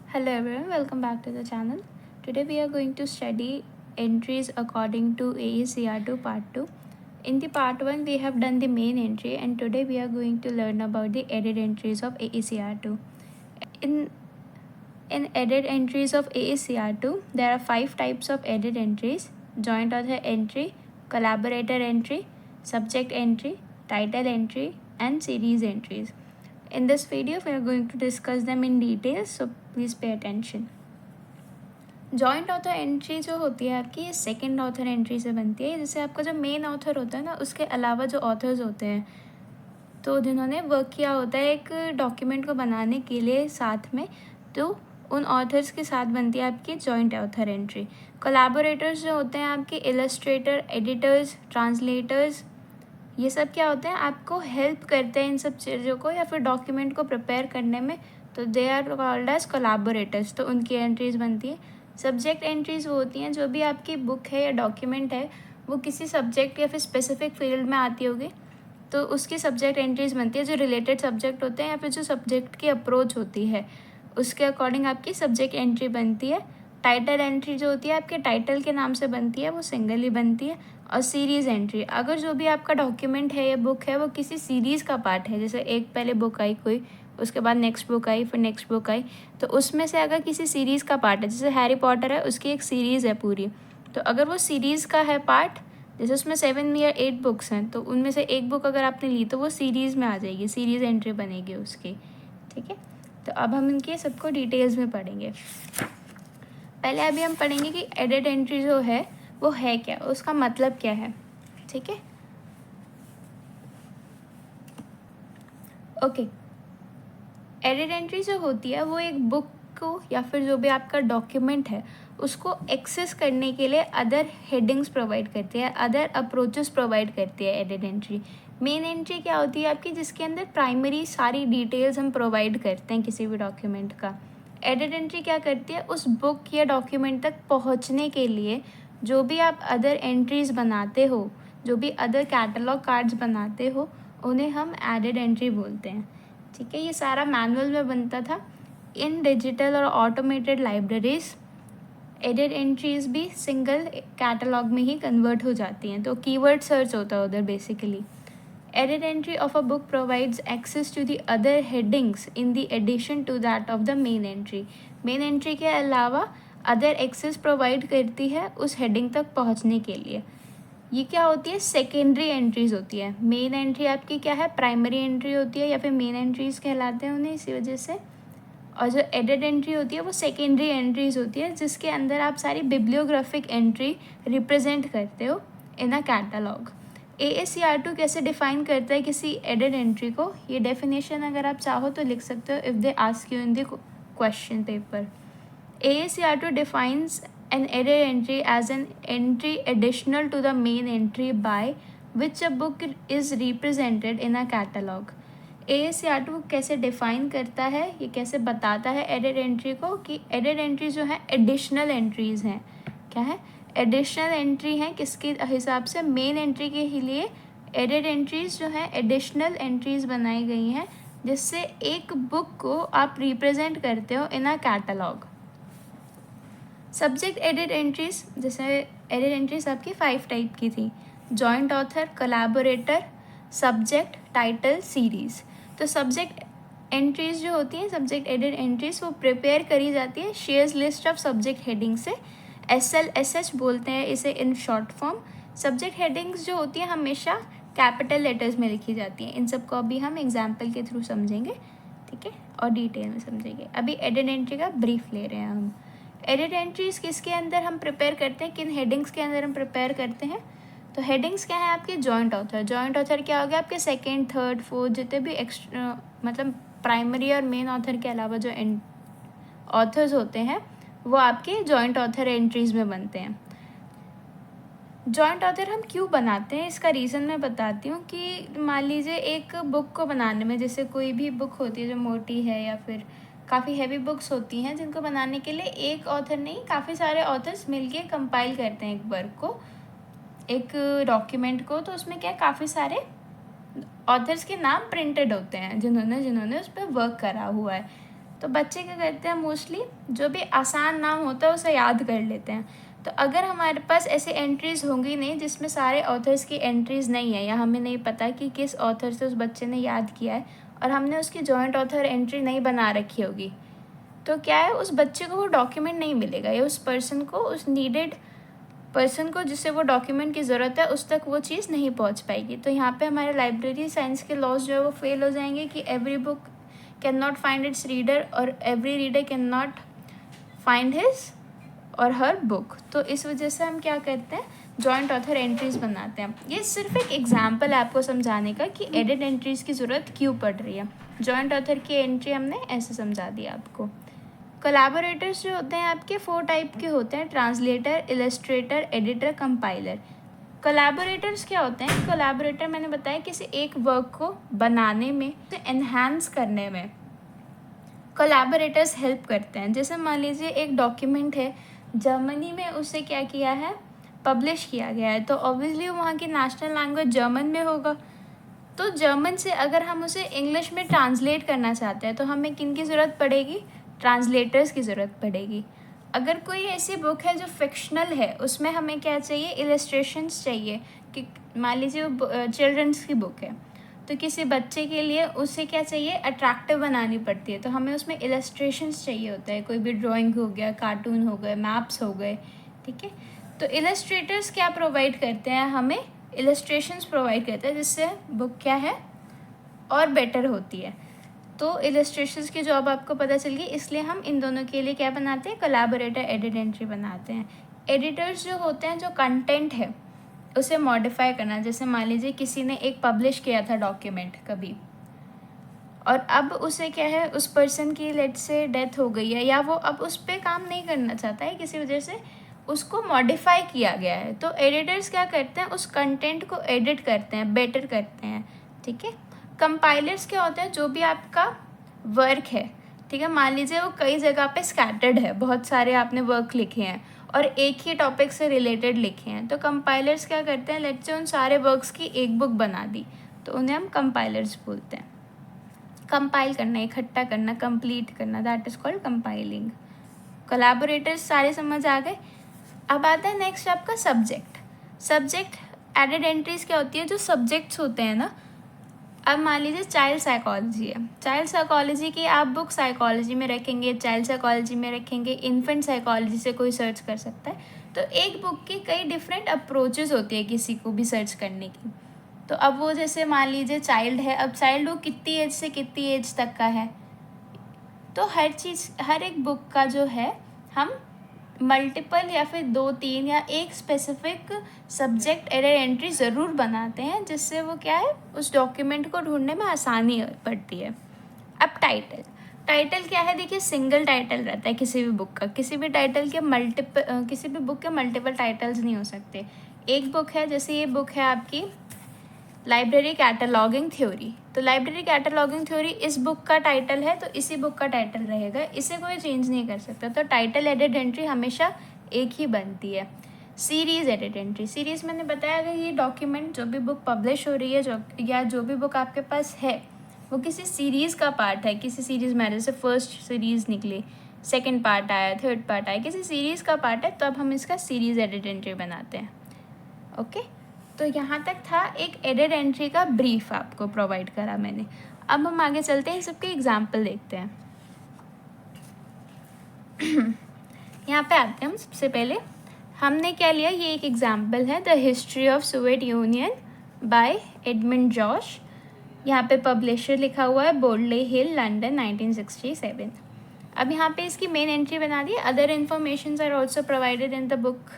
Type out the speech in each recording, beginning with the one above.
Hello everyone, welcome back to the channel. Today we are going to study entries according to AECR2 part 2. In the part 1 we have done the main entry and today we are going to learn about the added entries of AECR2. In added entries of AECR2, there are 5 types of added entries: joint author entry, collaborator entry, subject entry, title entry and series entries. In this video, we are going to discuss them in detail, so please pay attention. Joint author entry जो होती है आपकी, ये second author entry से बनती है। जैसे आपका जो मेन ऑथर होता है ना, उसके अलावा जो ऑथर्स होते हैं तो जिन्होंने वर्क किया होता है एक डॉक्यूमेंट को बनाने के लिए साथ में, तो उन ऑथर्स के साथ बनती है आपकी जॉइंट ऑथर एंट्री। कोलैबोरेटर्स जो होते हैं आपके इलस्ट्रेटर, एडिटर्स, ट्रांसलेटर्स, ये सब क्या होते हैं, आपको हेल्प करते हैं इन सब चीज़ों को या फिर डॉक्यूमेंट को प्रिपेयर करने में, तो they are called as collaborators, तो उनकी एंट्रीज बनती है। सब्जेक्ट एंट्रीज वो होती हैं जो भी आपकी बुक है या डॉक्यूमेंट है वो किसी सब्जेक्ट या फिर स्पेसिफिक फील्ड में आती होगी, तो उसकी सब्जेक्ट एंट्रीज बनती है। जो रिलेटेड सब्जेक्ट होते हैं या फिर जो सब्जेक्ट की अप्रोच होती है उसके अकॉर्डिंग आपकी सब्जेक्ट एंट्री बनती है। टाइटल एंट्री जो होती है आपके टाइटल के नाम से बनती है, वो सिंगल ही बनती है। और सीरीज़ एंट्री, अगर जो भी आपका डॉक्यूमेंट है या बुक है वो किसी सीरीज़ का पार्ट है, जैसे एक पहले बुक आई कोई, उसके बाद नेक्स्ट बुक आई, फिर नेक्स्ट बुक आई, तो उसमें से अगर किसी सीरीज़ का पार्ट है, जैसे हैरी पॉटर है उसकी एक सीरीज़ है पूरी, तो अगर वो सीरीज़ का है पार्ट, जैसे उसमें 7 या 8 बुक्स हैं, तो उनमें से एक बुक अगर आपने ली तो वो सीरीज़ में आ जाएगी, सीरीज़ एंट्री बनेगी उसकी। ठीक है, तो अब हम इनके सबको डिटेल्स में पढ़ेंगे। पहले अभी हम पढ़ेंगे कि एडिट एंट्री जो है वो है क्या, उसका मतलब क्या है। ठीक है, ओके। एडिट एंट्री जो होती है वो एक बुक को या फिर जो भी आपका डॉक्यूमेंट है उसको एक्सेस करने के लिए अदर हेडिंग्स प्रोवाइड करती है, अदर अप्रोचेस प्रोवाइड करती है एडिट एंट्री। मेन एंट्री क्या होती है आपकी, जिसके अंदर प्राइमरी सारी डिटेल्स हम प्रोवाइड करते हैं किसी भी डॉक्यूमेंट का। एडिट एंट्री क्या करती है, उस बुक या डॉक्यूमेंट तक पहुंचने के लिए जो भी आप अदर एंट्रीज बनाते हो, जो भी अदर कैटलॉग कार्ड्स बनाते हो, उन्हें हम एडिट एंट्री बोलते हैं। ठीक है, ये सारा मैनुअल में बनता था। इन डिजिटल और ऑटोमेटेड लाइब्रेरीज एडिट एंट्रीज भी सिंगल कैटलॉग में ही कन्वर्ट हो जाती हैं, तो कीवर्ड सर्च होता है उधर basically. Edit entry of a book provides access to the other headings in the addition to that of the main entry. Main entry के अलावा अदर एक्सेस प्रोवाइड करती है उस हेडिंग तक पहुंचने के लिए। ये क्या होती है, सेकेंडरी एंट्रीज होती है। मेन एंट्री आपकी क्या है, प्राइमरी एंट्री होती है या फिर मेन एंट्रीज कहलाते हैं उन्हें इसी वजह से। और जो एडिट एंट्री होती है वो सेकेंडरी एंट्रीज होती है, जिसके अंदर आप सारी बिब्लियोग्राफिक एंट्री रिप्रेजेंट करते हो इन अ कैटलॉग। AACR2 कैसे डिफाइन करता है किसी एडिट एंट्री को, ये डेफिनेशन अगर आप चाहो तो लिख सकते हो if they ask you in the question paper. AACR2 defines an edit entry as an entry additional to the main entry by which a book is represented in a catalog. AACR2 कैसे define करता है, ये कैसे बताता है edit entry को, कि edit entry जो है एडिशनल एंट्रीज हैं। क्या है, एडिशनल एंट्री हैं किसके हिसाब से, मेन एंट्री के ही लिए एडिट एंट्रीज जो हैं एडिशनल एंट्रीज बनाई गई हैं, जिससे एक बुक को आप रिप्रेजेंट करते हो इन अ कैटलॉग। सब्जेक्ट एडिट एंट्रीज, जैसे एडिट एंट्रीज आपकी 5 टाइप की थी: joint author, collaborator, subject, title, series. तो सब्जेक्ट एंट्रीज जो होती हैं, सब्जेक्ट एडिट एंट्रीज, वो प्रिपेयर करी जाती है shares list of subject heading से। SLSH बोलते हैं इसे in short form. Subject headings जो होती हैं हमेशा कैपिटल लेटर्स में लिखी जाती हैं। इन सब को अभी हम एग्जाम्पल के थ्रू समझेंगे, ठीक है, और डिटेल में समझेंगे। अभी एडिट एंट्री का ब्रीफ ले रहे हैं हम। एडिट एंट्रीज किसके अंदर हम प्रिपेयर करते हैं, किन हेडिंग्स के अंदर हम प्रिपेयर करते हैं, तो हेडिंग्स क्या है आपके, जॉइंट ऑथर। जॉइंट ऑथर क्या हो गया आपके, सेकेंड, थर्ड, फोर्थ, जितने भी एक्स्ट्रा मतलब प्राइमरी और मेन ऑथर के अलावा जो ऑथर्स होते हैं वो आपके जॉइंट ऑथर एंट्रीज में बनते हैं। जॉइंट ऑथर हम क्यों बनाते हैं, इसका रीज़न मैं बताती हूँ। कि मान लीजिए एक बुक को बनाने में, जैसे कोई भी बुक होती है जो मोटी है या फिर काफ़ी हैवी बुक्स होती हैं, जिनको बनाने के लिए एक ऑथर नहीं काफ़ी सारे ऑथर्स मिलके कंपाइल करते हैं एक वर्क को, एक डॉक्यूमेंट को। तो उसमें क्या, काफ़ी सारे ऑथर्स के नाम प्रिंटेड होते हैं जिन्होंने उस पर वर्क करा हुआ है। तो बच्चे क्या करते हैं, मोस्टली जो भी आसान नाम होता है उसे याद कर लेते हैं। तो अगर हमारे पास ऐसे एंट्रीज़ होंगी नहीं जिसमें सारे ऑथर्स की एंट्रीज़ नहीं है, या हमें नहीं पता कि किस ऑथर से उस बच्चे ने याद किया है, और हमने उसकी जॉइंट ऑथर एंट्री नहीं बना रखी होगी, तो क्या है, उस बच्चे को वो डॉक्यूमेंट नहीं मिलेगा, या उस पर्सन को, उस नीडेड पर्सन को जिससे वो डॉक्यूमेंट की ज़रूरत है, उस तक वो चीज़ नहीं पहुंच पाएगी। तो यहाँ पे हमारे लाइब्रेरी साइंस के लॉज जो है वो फेल हो जाएंगे कि every book can not find its reader और every reader can not find his or her book. तो इस वजह से हम क्या करते हैं, जॉइंट ऑथर एंट्रीज़ बनाते हैं। ये सिर्फ एक एग्जाम्पल है आपको समझाने का कि एडिट एंट्रीज़ की ज़रूरत क्यों पड़ रही है। जॉइंट ऑथर की एंट्री हमने ऐसे समझा दिया आपको। कोलैबोरेटर्स जो होते हैं आपके 4 टाइप के होते हैं, translator, Illustrator, editor, compiler. Collaborators क्या होते हैं, कोलैबोरेटर मैंने बताया किसी एक वर्क को बनाने में, एनहांस करने में कोलैबोरेटर्स हेल्प करते हैं। जैसे मान लीजिए एक डॉक्यूमेंट है, जर्मनी में उसे क्या किया है, पब्लिश किया गया है, तो ऑब्वियसली वहाँ की नेशनल लैंग्वेज जर्मन में होगा। तो जर्मन से अगर हम उसे इंग्लिश में ट्रांसलेट करना चाहते हैं तो हमें किन की ज़रूरत पड़ेगी, ट्रांसलेटर्स की ज़रूरत पड़ेगी। अगर कोई ऐसी बुक है जो फिक्शनल है, उसमें हमें क्या चाहिए, इलस्ट्रेशंस चाहिए। कि मान लीजिए वो चिल्ड्रंस की बुक है, तो किसी बच्चे के लिए उसे क्या चाहिए, अट्रैक्टिव बनानी पड़ती है, तो हमें उसमें इलस्ट्रेशंस चाहिए होता है। कोई भी ड्राइंग हो गया, कार्टून हो गए, मैप्स हो गए, ठीक है। तो इलस्ट्रेटर्स क्या प्रोवाइड करते हैं, हमें इलस्ट्रेशंस प्रोवाइड करते हैं, जिससे बुक क्या है और बेटर होती है। तो इलस्ट्रेशंस की जॉब आपको पता चल गई, इसलिए हम इन दोनों के लिए क्या बनाते हैं, कोलैबोरेटर एडिट एंट्री बनाते हैं। एडिटर्स जो होते हैं, जो कंटेंट है उसे मॉडिफाई करना। जैसे मान लीजिए किसी ने एक पब्लिश किया था डॉक्यूमेंट कभी, और अब उसे क्या है, उस पर्सन की लेट से डेथ हो गई है, या वो अब उस पर काम नहीं करना चाहता है, किसी वजह से उसको मॉडिफाई किया गया है। तो एडिटर्स क्या करते हैं, उस कंटेंट को एडिट करते हैं, बेटर करते हैं, ठीक है। कंपाइलर्स क्या होते हैं, जो भी आपका वर्क है, ठीक है, मान लीजिए वो कई जगह पे स्कैटर्ड है, बहुत सारे आपने वर्क लिखे हैं और एक ही टॉपिक से रिलेटेड लिखे हैं, तो कंपाइलर्स क्या करते हैं, लेट्स से उन सारे वर्क्स की एक बुक बना दी, तो उन्हें हम कंपाइलर्स बोलते हैं। कंपाइल करना, इकट्ठा करना, कंप्लीट करना, that is called compiling. Collaborators सारे समझ आ गए। अब आता है नेक्स्ट आपका सब्जेक्ट। सब्जेक्ट एडेड एंट्रीज क्या होती है, जो सब्जेक्ट्स होते हैं ना, अब मान लीजिए चाइल्ड साइकोलॉजी है, चाइल्ड साइकोलॉजी की आप बुक साइकोलॉजी में रखेंगे, चाइल्ड साइकोलॉजी में रखेंगे, इन्फेंट साइकोलॉजी से कोई सर्च कर सकता है। तो एक बुक की कई डिफरेंट अप्रोचेस होती है किसी को भी सर्च करने की। तो अब वो जैसे मान लीजिए चाइल्ड है, अब चाइल्ड वो कितनी एज से कितनी एज तक का है, तो हर चीज़, हर एक बुक का जो है हम मल्टीपल या फिर 2-3 या एक स्पेसिफिक सब्जेक्ट एरर एंट्री ज़रूर बनाते हैं, जिससे वो क्या है, उस डॉक्यूमेंट को ढूंढने में आसानी पड़ती है। अब टाइटल, टाइटल क्या है, देखिए सिंगल टाइटल रहता है किसी भी बुक का, किसी भी टाइटल के किसी भी बुक के मल्टीपल टाइटल्स नहीं हो सकते। एक बुक है, जैसे ये बुक है आपकी लाइब्रेरी कैटलॉगिंग थ्योरी, तो लाइब्रेरी कैटलॉगिंग थ्योरी इस बुक का टाइटल है, तो इसी बुक का टाइटल रहेगा, इसे कोई चेंज नहीं कर सकता। तो टाइटल एडिट एंट्री हमेशा एक ही बनती है। सीरीज़ एडिट एंट्री, सीरीज़ मैंने बताया अगर ये डॉक्यूमेंट, जो भी बुक पब्लिश हो रही है, या जो भी बुक आपके पास है, वो किसी सीरीज़ का पार्ट है, किसी सीरीज़ में, जैसे फर्स्ट सीरीज़ निकली, सेकेंड पार्ट आया, थर्ड पार्ट आया, किसी सीरीज़ का पार्ट है, तो अब हम इसका सीरीज़ एडिट एंट्री बनाते हैं। ओके, तो यहाँ तक था एक एडिट एंट्री का ब्रीफ आपको प्रोवाइड करा मैंने। अब हम आगे चलते हैं, सबके एग्जाम्पल देखते हैं। यहाँ पे आते हैं हम। सबसे पहले हमने क्या लिया, ये एक एग्जाम्पल है, the history of Soviet Union by Edmund Josh. यहाँ पे पब्लिशर लिखा हुआ है बोल्डले हिल, लंदन, 1967। अब यहाँ पे इसकी मेन एंट्री बना दी, other information are also provided in the book,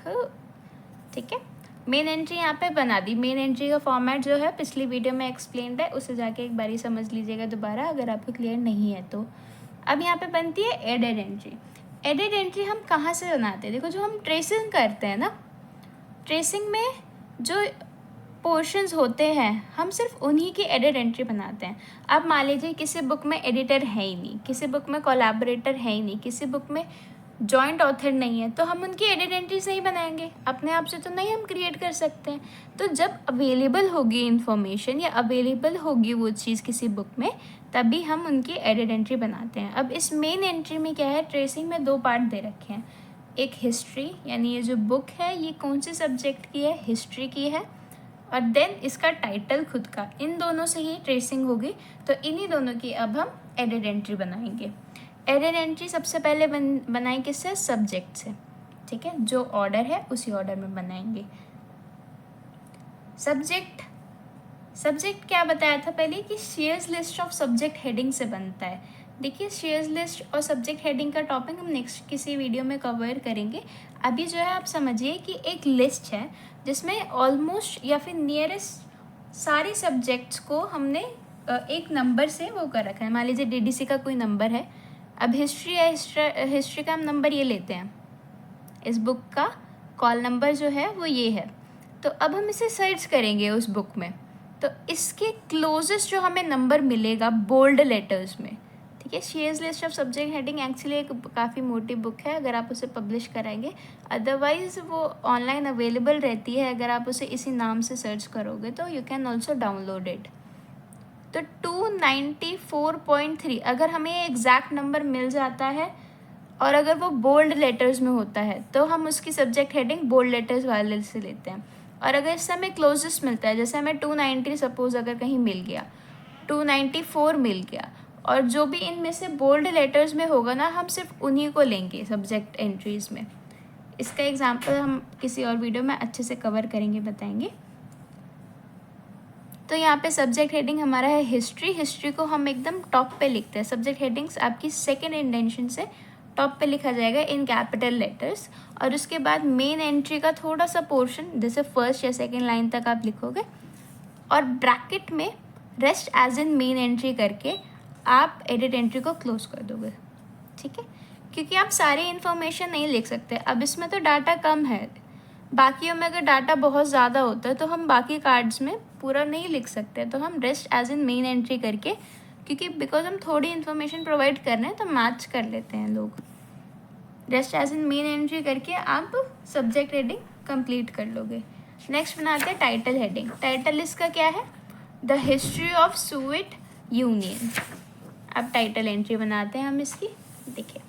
ठीक है। मेन एंट्री यहाँ पे बना दी। मेन एंट्री का फॉर्मेट जो है पिछली वीडियो में एक्सप्लेन्ड है, उसे जाके एक बारी समझ लीजिएगा दोबारा अगर आपको क्लियर नहीं है तो। अब यहाँ पे बनती है एडिट एंट्री। एडिट एंट्री हम कहाँ से बनाते हैं, देखो जो हम ट्रेसिंग करते हैं ना, ट्रेसिंग में जो पोर्शंस होते हैं हम सिर्फ उन्हीं की एडिट एंट्री बनाते हैं। अब मान लीजिए किसी बुक में एडिटर है ही नहीं, किसी बुक में कोलैबोरेटर है ही नहीं, किसी बुक में जॉइंट ऑथर नहीं है, तो हम उनकी एडिट एंट्रीज नहीं बनाएंगे, अपने आप से तो नहीं हम क्रिएट कर सकते हैं। तो जब अवेलेबल होगी इन्फॉर्मेशन या अवेलेबल होगी वो चीज़ किसी बुक में, तभी हम उनकी एडेड एंट्री बनाते हैं। अब इस मेन एंट्री में क्या है, ट्रेसिंग में 2 पार्ट दे रखे हैं। एक हिस्ट्री, यानी ये जो बुक है ये कौन से सब्जेक्ट की है, हिस्ट्री की है, और देन इसका टाइटल खुद का, इन दोनों से ही ट्रेसिंग होगी। तो इन्हीं दोनों की अब हम एडेड एंट्री बनाएंगे। एडेड एंट्री सबसे पहले बनाई किससे, सब्जेक्ट से, ठीक है। जो ऑर्डर है उसी ऑर्डर में बनाएंगे। सब्जेक्ट क्या बताया था पहले कि shares list of subject heading से बनता है। देखिए शेयर्स लिस्ट और सब्जेक्ट हेडिंग का टॉपिक हम नेक्स्ट किसी वीडियो में कवर करेंगे। अभी जो है आप समझिए कि एक लिस्ट है जिसमें ऑलमोस्ट या फिर नियरेस्ट सारे सब्जेक्ट्स को हमने एक नंबर से वो कर रखा है। मान लीजिए DDC का कोई नंबर है, अब हिस्ट्री है, हिस्ट्री का हम नंबर ये लेते हैं, इस बुक का कॉल नंबर जो है वो ये है। तो अब हम इसे सर्च करेंगे उस बुक में, तो इसके क्लोजेस्ट जो हमें नंबर मिलेगा बोल्ड लेटर्स में, ठीक है। Shares list of subject heading actually एक काफ़ी मोटी बुक है, अगर आप उसे पब्लिश कराएंगे, अदरवाइज़ वो ऑनलाइन अवेलेबल रहती है। अगर आप उसे इसी नाम से सर्च करोगे तो you can also download it. तो 294.3 अगर हमें एग्जैक्ट नंबर मिल जाता है और अगर वो बोल्ड लेटर्स में होता है तो हम उसकी सब्जेक्ट हेडिंग बोल्ड लेटर्स वाले से लेते हैं। और अगर इससे हमें क्लोजेस्ट मिलता है, जैसे हमें 290 सपोज अगर कहीं मिल गया, 294 मिल गया, और जो भी इनमें से बोल्ड लेटर्स में होगा ना, हम सिर्फ उन्हीं को लेंगे सब्जेक्ट एंट्रीज़ में। इसका एग्जांपल हम किसी और वीडियो में अच्छे से कवर करेंगे, बताएंगे। तो यहाँ पे सब्जेक्ट हेडिंग हमारा है हिस्ट्री को हम एकदम टॉप पे लिखते हैं। सब्जेक्ट हेडिंग्स आपकी सेकेंड इंडेंशन से टॉप पे लिखा जाएगा इन कैपिटल लेटर्स, और उसके बाद मेन एंट्री का थोड़ा सा पोर्शन जैसे फर्स्ट या सेकेंड लाइन तक आप लिखोगे, और ब्रैकेट में rest as in main entry करके आप एडिट एंट्री को क्लोज कर दोगे, ठीक है। क्योंकि आप सारी इन्फॉर्मेशन नहीं लिख सकते, अब इसमें तो डाटा कम है, बाकियों में अगर डाटा बहुत ज़्यादा होता है तो हम बाकी कार्ड्स में पूरा नहीं लिख सकते, तो हम rest as in main entry करके, क्योंकि बिकॉज हम थोड़ी इन्फॉर्मेशन प्रोवाइड कर रहे हैं तो मैच कर लेते हैं लोग, rest as in main entry करके आप सब्जेक्ट हेडिंग कंप्लीट कर लोगे। नेक्स्ट बनाते हैं टाइटल हेडिंग। टाइटल इसका क्या है, the history of Soviet union. अब टाइटल एंट्री बनाते हैं हम इसकी, देखिए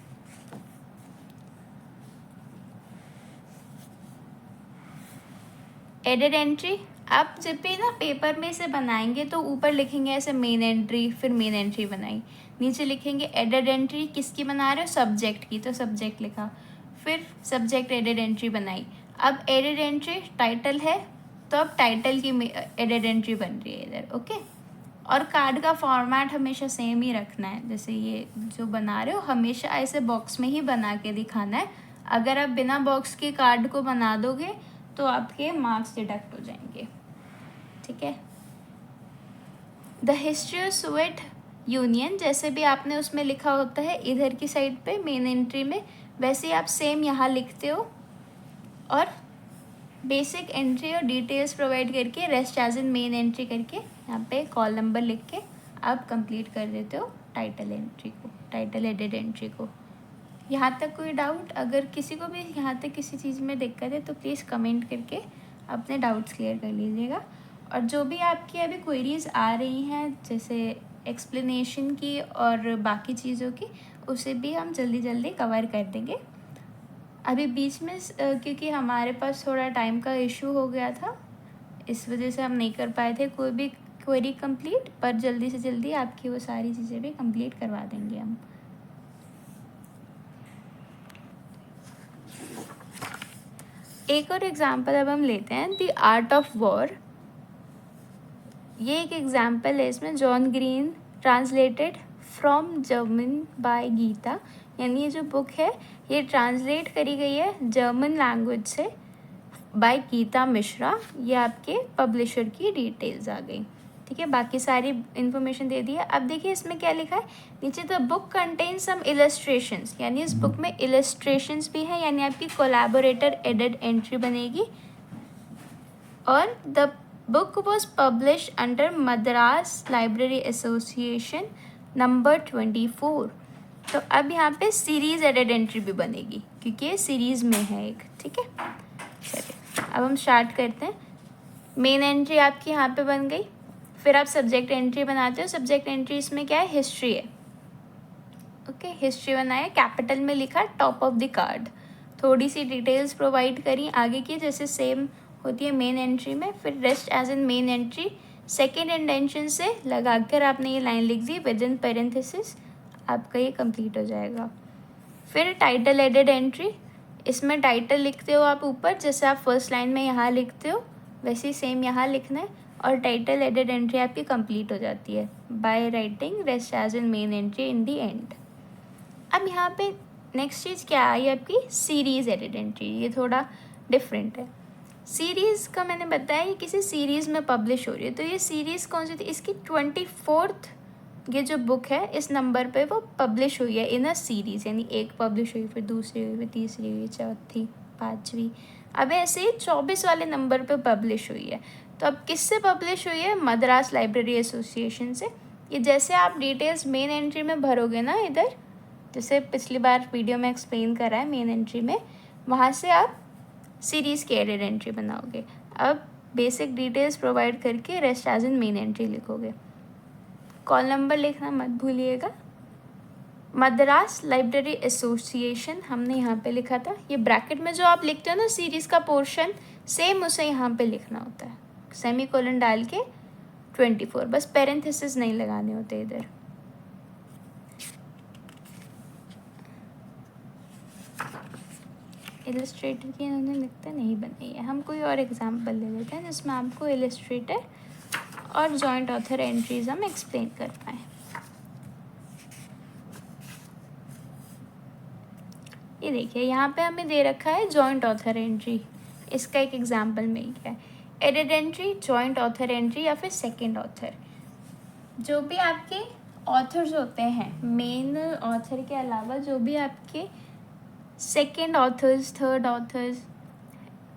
एडिट एंट्री। आप जब भी ना पेपर में इसे बनाएंगे तो ऊपर लिखेंगे ऐसे मेन एंट्री, फिर मेन एंट्री बनाई, नीचे लिखेंगे एडिट एंट्री किसकी बना रहे हो, सब्जेक्ट की, तो सब्जेक्ट लिखा, फिर सब्जेक्ट एडिट एंट्री बनाई। अब एडिट एंट्री टाइटल है तो अब टाइटल की एडिट एंट्री बन रही है इधर, ओके। और कार्ड का फॉर्मेट हमेशा सेम ही रखना है, जैसे ये जो बना रहे हो हमेशा ऐसे बॉक्स में ही बना के दिखाना है। अगर आप बिना बॉक्स के कार्ड को बना दोगे तो आपके मार्क्स डिडक्ट हो जाएंगे, ठीक है। The history of Soviet union, जैसे भी आपने उसमें लिखा होता है इधर की साइड पे मेन एंट्री में, वैसे ही आप सेम यहाँ लिखते हो, और बेसिक एंट्री और डिटेल्स प्रोवाइड करके rest as in main entry करके यहाँ पे कॉल नंबर लिख के आप कंप्लीट कर देते हो टाइटल एंट्री को, टाइटल एडिट एंट्री को। यहाँ तक कोई डाउट, अगर किसी को भी यहाँ तक किसी चीज़ में दिक्कत है तो प्लीज़ कमेंट करके अपने डाउट्स क्लियर कर लीजिएगा। और जो भी आपकी अभी क्वेरीज आ रही हैं जैसे एक्सप्लेनेशन की और बाकी चीज़ों की, उसे भी हम जल्दी जल्दी कवर कर देंगे। अभी बीच में क्योंकि हमारे पास थोड़ा टाइम का इशू हो गया था, इस वजह से हम नहीं कर पाए थे कोई भी क्वेरी कंप्लीट, पर जल्दी से जल्दी आपकी वो सारी चीज़ें भी कंप्लीट करवा देंगे हम। एक और एग्जाम्पल अब हम लेते हैं, द आर्ट ऑफ वॉर। ये एक एग्जाम्पल है, इसमें John Green translated from German by Geeta, यानी ये जो बुक है ये ट्रांसलेट करी गई है जर्मन लैंग्वेज से बाय गीता मिश्रा। ये आपके पब्लिशर की डिटेल्स आ गई, ठीक है। बाकी सारी इन्फॉर्मेशन दे दी है। अब देखिए इसमें क्या लिखा है नीचे, the book contain some illustrations, यानी इस बुक में इलस्ट्रेशंस भी हैं, यानी आपकी कोलैबोरेटर एडिट एंट्री बनेगी। और the book was publish under Madras library association number 24। तो अब यहाँ पे सीरीज़ एडिट एंट्री भी बनेगी क्योंकि ये सीरीज़ में है एक, ठीक है। चलिए अब हम स्टार्ट करते हैं। मेन एंट्री आपकी यहाँ पे बन गई, फिर आप सब्जेक्ट एंट्री बनाते हो, सब्जेक्ट एंट्री इसमें क्या है, हिस्ट्री है। ओके, हिस्ट्री बनाया, कैपिटल में लिखा टॉप ऑफ द कार्ड, थोड़ी सी डिटेल्स प्रोवाइड करी आगे की जैसे सेम होती है मेन एंट्री में। फिर rest as in main entry second indention से लगाकर आपने ये लाइन लिख दी विद इन पेरेंथेसिस, आपका ये कंप्लीट हो जाएगा। फिर टाइटल एडेड एंट्री, इसमें टाइटल लिखते हो आप ऊपर, जैसे आप फर्स्ट लाइन में यहाँ लिखते हो वैसे ही सेम यहाँ लिखना है, और टाइटल एडेड एंट्री आपकी कंप्लीट हो जाती है by writing rest as in main entry in the end. अब यहाँ पे नेक्स्ट चीज़ क्या आई आपकी, सीरीज़ एडेड एंट्री। ये थोड़ा डिफरेंट है। सीरीज़ का मैंने बताया ये किसी सीरीज़ में पब्लिश हो रही है, तो ये सीरीज़ कौन सी थी, इसकी 24th ये जो बुक है इस नंबर पे वो पब्लिश हुई है इन अ सीरीज़, यानी एक पब्लिश हुई, फिर दूसरी हुई, फिर तीसरी हुई, चौथी, पाँचवीं, अब ऐसे ही 24 वाले नंबर पे पब्लिश हुई है। तो अब किससे पब्लिश हुई है, मद्रास लाइब्रेरी एसोसिएशन से। ये जैसे आप डिटेल्स मेन एंट्री में भरोगे ना इधर, जैसे पिछली बार वीडियो में एक्सप्लेन करा है मेन एंट्री में, वहाँ से आप सीरीज़ की एडेड एंट्री बनाओगे। अब बेसिक डिटेल्स प्रोवाइड करके rest as in main entry लिखोगे। कॉल नंबर लिखना मत भूलिएगा। मद्रास लाइब्रेरी एसोसिएशन हमने यहाँ पे लिखा था, ये ब्रैकेट में जो आप लिखते हो ना सीरीज़ का पोर्शन, सेम उसे यहाँ पे लिखना होता है, सेमीकोलन डाल के 24, बस पेरेंथेसिस नहीं लगाने होते इधर। इलस्ट्रेटर की इन्होंने लिखते नहीं बनाई है, हम कोई और एग्जाम्पल ले लेते हैं जिसमें आपको इलस्ट्रेटर और जॉइंट ऑथर एंट्रीज हम एक्सप्लेन कर पाएँ। ये देखिए यहाँ पे हमें दे रखा है जॉइंट ऑथर एंट्री, इसका एक एग्जाम्पल में ही क्या है, added entry, joint author entry या फिर सेकंड ऑथर। जो भी आपके ऑथर्स होते हैं मेन ऑथर के अलावा, जो भी आपके सेकंड ऑथर्स, थर्ड ऑथर्स,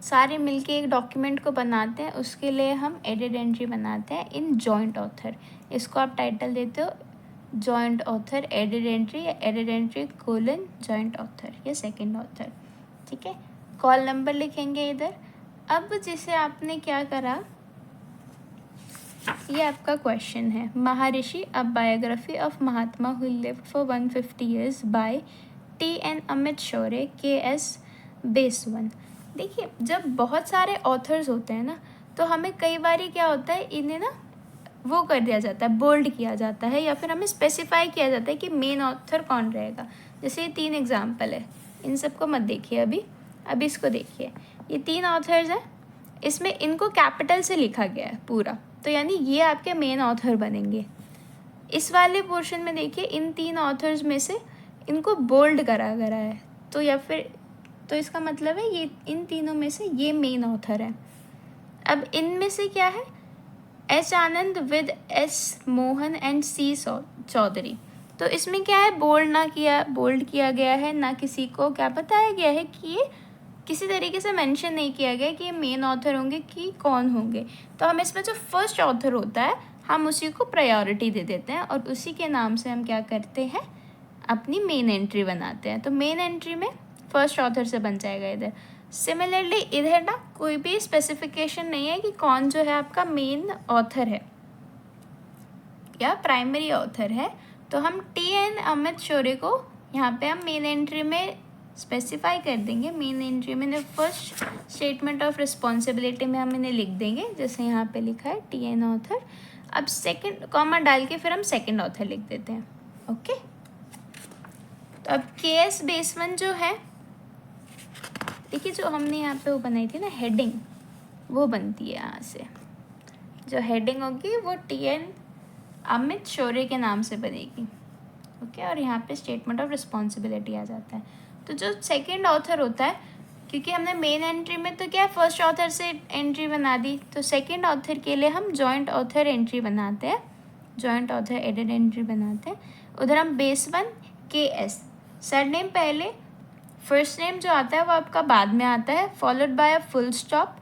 सारे मिलके एक डॉक्यूमेंट को बनाते हैं, उसके लिए हम एडेड एंट्री बनाते हैं इन जॉइंट ऑथर। इसको आप टाइटल देते हो जॉइंट ऑथर एडेड एंट्री, या added entry colon joint author या सेकंड ऑथर, ठीक है। कॉल नंबर लिखेंगे इधर। अब जैसे आपने क्या करा, ये आपका क्वेश्चन है, Maharshi a biography of Mahatma who lived for 150 years by T.N. Amit Shaurya, K.S. Basavan. देखिए जब बहुत सारे ऑथर्स होते हैं ना, तो हमें कई बार क्या होता है, इन्हें ना वो कर दिया जाता है, बोल्ड किया जाता है, या फिर हमें स्पेसिफाई किया जाता है कि मेन ऑथर कौन रहेगा। जैसे ये 3 एग्जाम्पल है, इन सबको मत देखिए अभी इसको देखिए। ये 3 ऑथर्स हैं, इसमें इनको कैपिटल से लिखा गया है पूरा, तो यानी ये आपके मेन ऑथर बनेंगे। इस वाले पोर्शन में देखिए इन 3 ऑथर्स में से इनको बोल्ड करा गया है, तो या फिर तो इसका मतलब है ये इन तीनों में से ये मेन ऑथर है। अब इनमें से क्या है, H Anand with S Mohan and C Chaudhary, तो इसमें क्या है, बोल्ड किया गया है, ना किसी को क्या बताया गया है कि ये किसी तरीके से मेंशन नहीं किया गया कि ये मेन ऑथर होंगे कि कौन होंगे। तो हम इसमें जो फर्स्ट ऑथर होता है हम उसी को प्रायोरिटी दे देते हैं, और उसी के नाम से हम क्या करते हैं, अपनी मेन एंट्री बनाते हैं। तो मेन एंट्री में फर्स्ट ऑथर से बन जाएगा इधर। सिमिलरली इधर ना कोई भी स्पेसिफिकेशन नहीं है कि कौन जो है आपका मेन ऑथर है या प्राइमरी ऑथर है, तो हम T.N. अमित शौर्य को यहाँ पे हम मेन एंट्री में स्पेसिफाई कर देंगे। मेन एंट्री में फर्स्ट स्टेटमेंट ऑफ रिस्पॉन्सिबिलिटी में हम इन्हें लिख देंगे, जैसे यहाँ पे लिखा है T.N. ऑथर। अब सेकंड कॉमा डाल के फिर हम सेकंड ऑथर लिख देते हैं। ओके, तो अब K.S. बेसवन जो है, देखिए जो हमने यहाँ पे वो बनाई थी ना हेडिंग, वो बनती है यहाँ से, जो हेडिंग होगी वो T.N. अमित शौर्य के नाम से बनेगी। ओके, और यहाँ पे स्टेटमेंट ऑफ रिस्पॉन्सिबिलिटी आ जाता है। तो जो सेकंड ऑथर होता है, क्योंकि हमने मेन एंट्री में तो क्या फर्स्ट ऑथर से एंट्री बना दी, तो सेकंड ऑथर के लिए हम जॉइंट ऑथर एंट्री बनाते हैं, जॉइंट ऑथर एडेड एंट्री बनाते हैं। उधर हम बेसवन K.S. सरनेम पहले, फर्स्ट नेम जो आता है वो आपका बाद में आता है, followed by a full stop,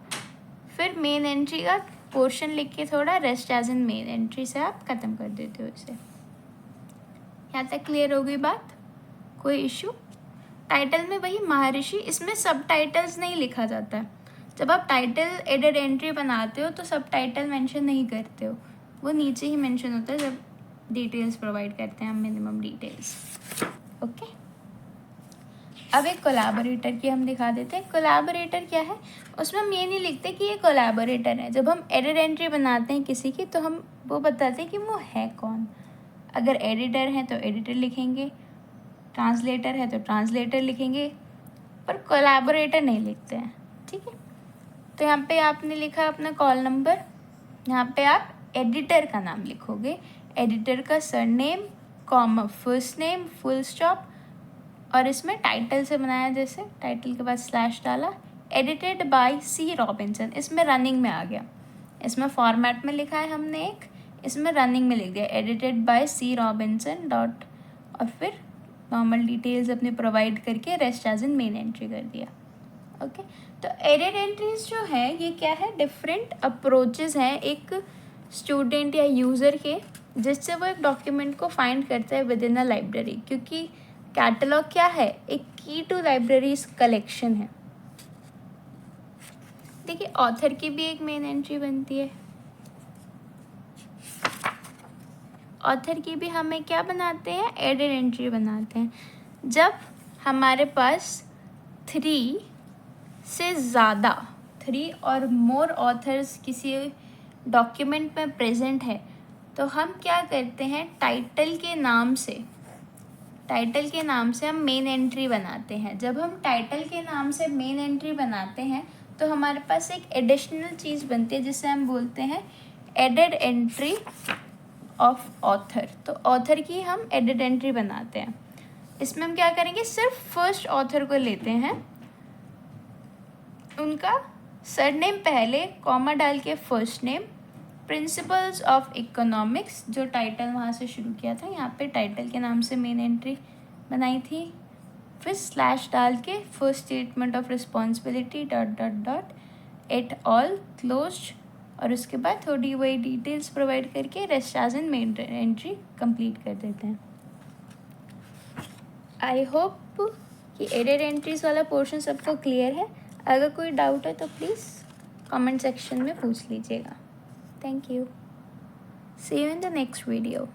फिर मेन एंट्री का पोर्शन लिख के थोड़ा rest as in main entry से आप ख़त्म कर देते हो इसे। यहाँ तक क्लियर हो गई बात, कोई इशू? टाइटल में वही महर्षि, इसमें सब टाइटल्स नहीं लिखा जाता है। जब आप टाइटल एडेड एंट्री बनाते हो तो सब टाइटल मेंशन नहीं करते हो, वो नीचे ही मेंशन होता है जब डिटेल्स प्रोवाइड करते हैं हम, मिनिमम डिटेल्स। ओके, अब एक कोलैबोरेटर की हम दिखा देते हैं। कोलैबोरेटर क्या है, उसमें हम ये नहीं लिखते कि ये कोलैबोरेटर है। जब हम एडिट एंट्री बनाते हैं किसी की तो हम वो बताते हैं कि वो है कौन। अगर एडिटर है तो एडिटर लिखेंगे, ट्रांसलेटर है तो ट्रांसलेटर लिखेंगे, पर कोलैबोरेटर नहीं लिखते हैं। ठीक है, तो यहाँ पे आपने लिखा अपना कॉल नंबर, यहाँ पे आप एडिटर का नाम लिखोगे, एडिटर का surname, comma first name, full stop, और इसमें टाइटल से बनाया, जैसे टाइटल के बाद स्लैश डाला, एडिटेड बाय सी रॉबिन्सन, इसमें रनिंग में आ गया। इसमें फॉर्मेट में लिखा है हमने एक, इसमें रनिंग में लिख दिया edited by C Robinson dot, और फिर नॉर्मल डिटेल्स अपने प्रोवाइड करके rest as in main entry कर दिया। ओके, तो एडिट एंट्रीज जो है ये क्या है, डिफरेंट अप्रोचेस हैं एक स्टूडेंट या यूज़र के, जिससे वो एक डॉक्यूमेंट को फाइंड करता है विद इन अ लाइब्रेरी। क्योंकि कैटलॉग क्या है, एक की टू लाइब्रेरीज कलेक्शन है। देखिए, ऑथर की भी एक मेन एंट्री बनती है। ऑथर की भी हमें क्या बनाते हैं, एडिट एंट्री बनाते हैं। जब हमारे पास 3 से ज़्यादा, 3 और मोर ऑथर्स किसी डॉक्यूमेंट में प्रेजेंट है, तो हम क्या करते हैं, टाइटल के नाम से हम मेन एंट्री बनाते हैं। जब हम टाइटल के नाम से मेन एंट्री बनाते हैं तो हमारे पास एक एडिशनल चीज़ बनती है जिसे हम बोलते हैं एडिट एंट्री ऑफ ऑथर। तो ऑथर की हम एडिट एंट्री बनाते हैं। इसमें हम क्या करेंगे, सिर्फ फर्स्ट ऑथर को लेते हैं, उनका सरनेम पहले, कॉमा डाल के first name, principles of economics, जो टाइटल वहाँ से शुरू किया था, यहाँ पे टाइटल के नाम से मेन एंट्री बनाई थी, फिर स्लैश डाल के first statement of responsibility dot dot dot et al closed, और उसके बाद थोड़ी वही डिटेल्स प्रोवाइड करके rest as in main entry complete कर देते हैं। आई होप कि एडिट एंट्रीज वाला पोर्शन सबको क्लियर है। अगर कोई डाउट है तो प्लीज़ कमेंट सेक्शन में पूछ लीजिएगा। Thank you, see you in the next video.